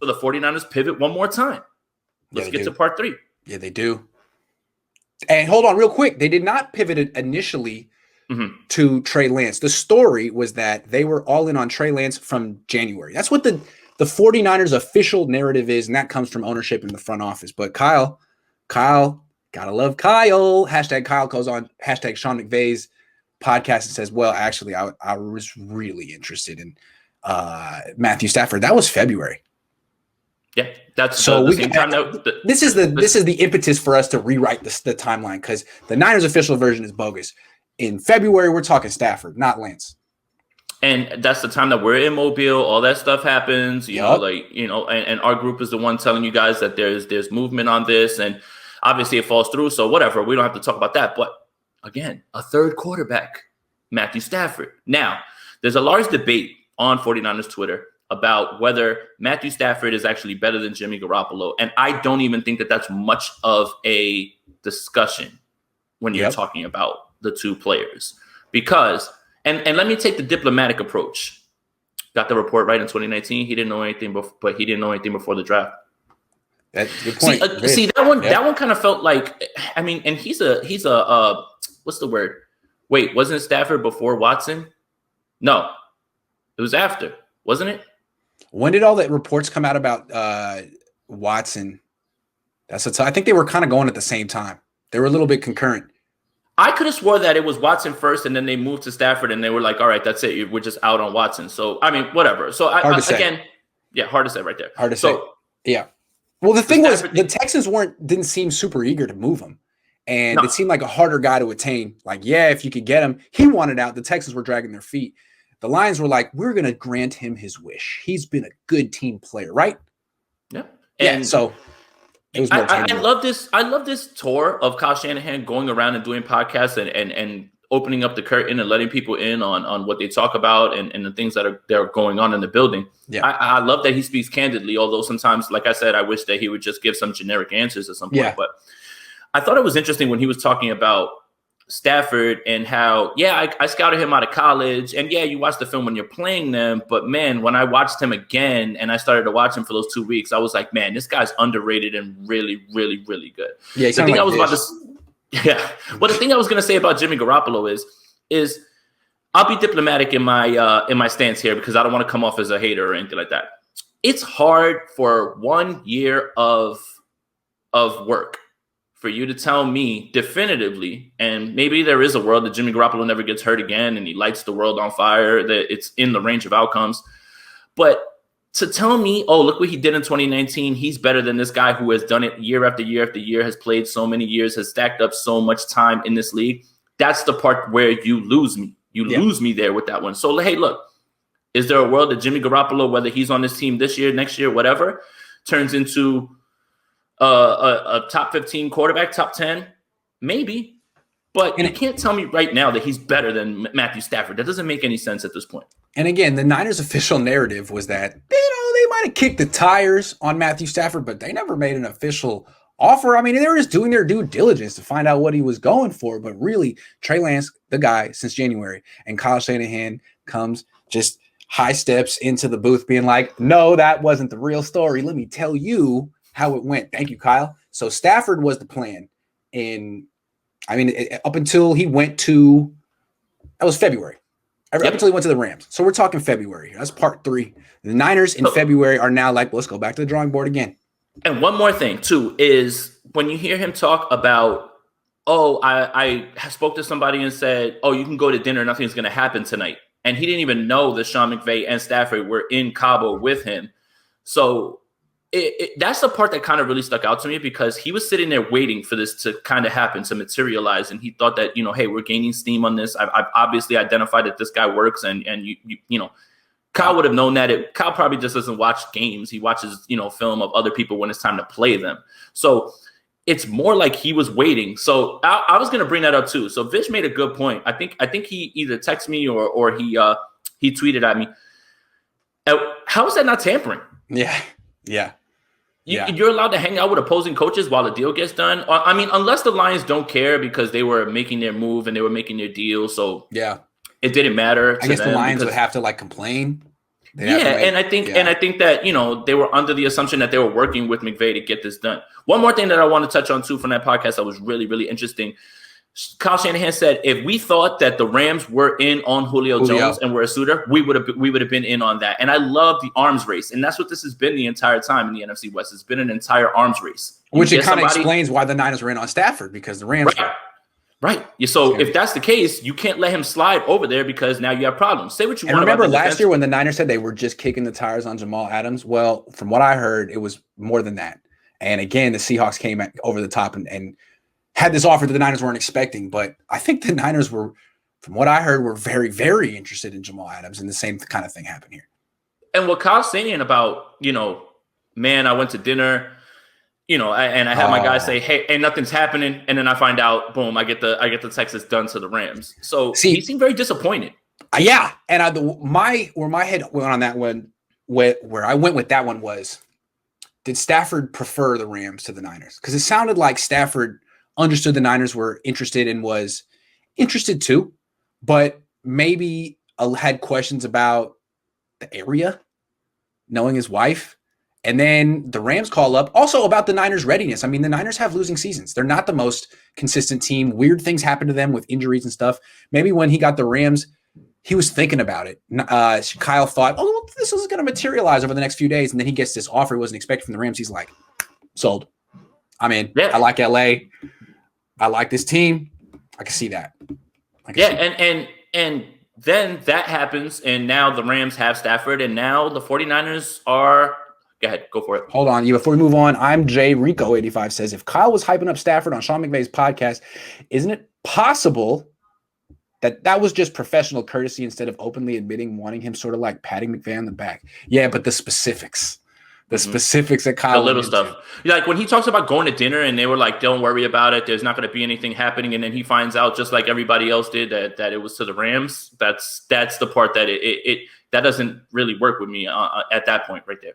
So the 49ers pivot one more time. Let's get to part 3. Yeah, they do. And hold on real quick. They did not pivot initially to Trey Lance. The story was that they were all in on Trey Lance from January. That's what the 49ers official narrative is, and that comes from ownership in the front office. But Kyle, gotta love Kyle. Hashtag Kyle goes on hashtag Sean McVay's podcast and says, well, actually, I was really interested in Matthew Stafford. That was February. Yeah, that's so the same time this is the impetus for us to rewrite the timeline, because the Niners official version is bogus. In February, we're talking Stafford, not Lance. And that's the time that we're in Mobile. All that stuff happens, you know, and our group is the one telling you guys that there's movement on this, and obviously it falls through. So whatever, we don't have to talk about that. But again, a third quarterback, Matthew Stafford. Now, there's a large debate on 49ers Twitter about whether Matthew Stafford is actually better than Jimmy Garoppolo. And I don't even think that that's much of a discussion when you're talking about the two players. Because, and let me take the diplomatic approach. Got the report right in 2019. He didn't know anything, but he didn't know anything before the draft. That's a good point. See that one. That one kind of felt like. I mean, and he's a what's the word? Wait, wasn't Stafford before Watson? No, it was after, wasn't it? When did all the reports come out about Watson? I think they were kind of going at the same time. They were a little bit concurrent. I could have swore that it was Watson first, and then they moved to Stafford, and they were like, "All right, that's it. We're just out on Watson." So I mean, whatever. So hard to say right there. Hard to say. Yeah. Well, the thing was, the Texans didn't seem super eager to move him, and it seemed like a harder guy to attain. Like, yeah, if you could get him, he wanted out. The Texans were dragging their feet. The Lions were like, we're going to grant him his wish. He's been a good team player, right? Yeah. And so it was more I love this. I love this tour of Kyle Shanahan going around and doing podcasts and opening up the curtain and letting people in on what they talk about and the things that are going on in the building. Yeah. I love that he speaks candidly, although sometimes, like I said, I wish that he would just give some generic answers at some point. Yeah. But I thought it was interesting when he was talking about Stafford and how, I scouted him out of college, and you watch the film when you're playing them, but man, when I watched him again and I started to watch him for those 2 weeks, I was like, man, this guy's underrated and really, really, really good. Yeah, the thing I was the thing I was going to say about Jimmy Garoppolo is I'll be diplomatic in my stance here, because I don't want to come off as a hater or anything like that. It's hard for 1 year of work for you to tell me definitively, and maybe there is a world that Jimmy Garoppolo never gets hurt again and he lights the world on fire, that it's in the range of outcomes. But to tell me, oh, look what he did in 2019, he's better than this guy who has done it year after year after year, has played so many years, has stacked up so much time in this league, that's the part where you lose me. You lose me there with that one. So, hey, look, is there a world that Jimmy Garoppolo, whether he's on this team this year, next year, whatever, turns into a top 15 quarterback, top 10, maybe, but you can't tell me right now that he's better than Matthew Stafford. That doesn't make any sense at this point. And again, the Niners official narrative was that, they might have kicked the tires on Matthew Stafford, but they never made an official offer. I mean, they were just doing their due diligence to find out what he was going for. But really, Trey Lance, the guy since January, and Kyle Shanahan comes just high steps into the booth being like, no, that wasn't the real story. Let me tell you how it went. Thank you, Kyle. So Stafford was the plan up until he went to, that was February. Up until he went to the Rams. So we're talking February. That's part 3. The Niners in February are now like, let's go back to the drawing board again. And one more thing too, is when you hear him talk about, I spoke to somebody and said, you can go to dinner. Nothing's going to happen tonight. And he didn't even know that Sean McVay and Stafford were in Cabo with him. So that's the part that kind of really stuck out to me, because he was sitting there waiting for this to kind of happen, to materialize. And he thought that, hey, we're gaining steam on this. I've obviously identified that this guy works. And Kyle would have known that. Kyle probably just doesn't watch games. He watches, film of other people when it's time to play them. So it's more like he was waiting. So I was going to bring that up too. So Vish made a good point. I think he either texted me or he tweeted at me. How is that not tampering? Yeah. You're allowed to hang out with opposing coaches while the deal gets done. I mean, unless the Lions don't care because they were making their move and they were making their deal. So it didn't matter. I guess the Lions would have to complain. And I think that, you know, they were under the assumption that they were working with McVay to get this done. One more thing that I want to touch on too from that podcast that was really, really interesting. Kyle Shanahan said, if we thought that the Rams were in on Julio Jones and were a suitor, we would have been in on that. And I love the arms race, and that's what this has been the entire time in the NFC West. It's been an entire arms race, which it kind of explains why the Niners were in on Stafford, because the Rams. Right. So if that's the case, you can't let him slide over there, because now you have problems. Say what you want. Remember last year when the Niners said they were just kicking the tires on Jamal Adams? Well, from what I heard, it was more than that. And again, the Seahawks came over the top and had this offer that the Niners weren't expecting. But I think the Niners were, from what I heard, were very, very interested in Jamal Adams, and the same kind of thing happened here. And what Kyle's saying about, you know, man, I went to dinner, you know, and I had my guys say, hey, and nothing's happening. And then I find out, boom, I get the text that's done to the Rams. So he seemed very disappointed. Yeah. And where my head went on that one, where I went with that one was, did Stafford prefer the Rams to the Niners? Because it sounded like Stafford understood the Niners were interested and was interested too, but maybe had questions about the area, knowing his wife. And then the Rams call up also about the Niners' readiness. I mean, the Niners have losing seasons. They're not the most consistent team. Weird things happen to them with injuries and stuff. Maybe when he got the Rams, he was thinking about it. Kyle thought, oh, well, this is going to materialize over the next few days. And then he gets this offer he wasn't expecting from the Rams. He's like, sold. I'm in. Yeah. I like LA. I like this team. I can see that. And then that happens. And now the Rams have Stafford. And now the 49ers are – go ahead. Go for it. Hold on. Before we move on, I'm Jay Rico85 says, if Kyle was hyping up Stafford on Sean McVay's podcast, isn't it possible that was just professional courtesy instead of openly admitting wanting him, sort of like patting McVay on the back? Yeah, but the specifics. Specifics that Kyle. The little stuff. Like when he talks about going to dinner and they were like, don't worry about it, there's not going to be anything happening. And then he finds out, just like everybody else did, that it was to the Rams. That's the part that it that doesn't really work with me at that point right there.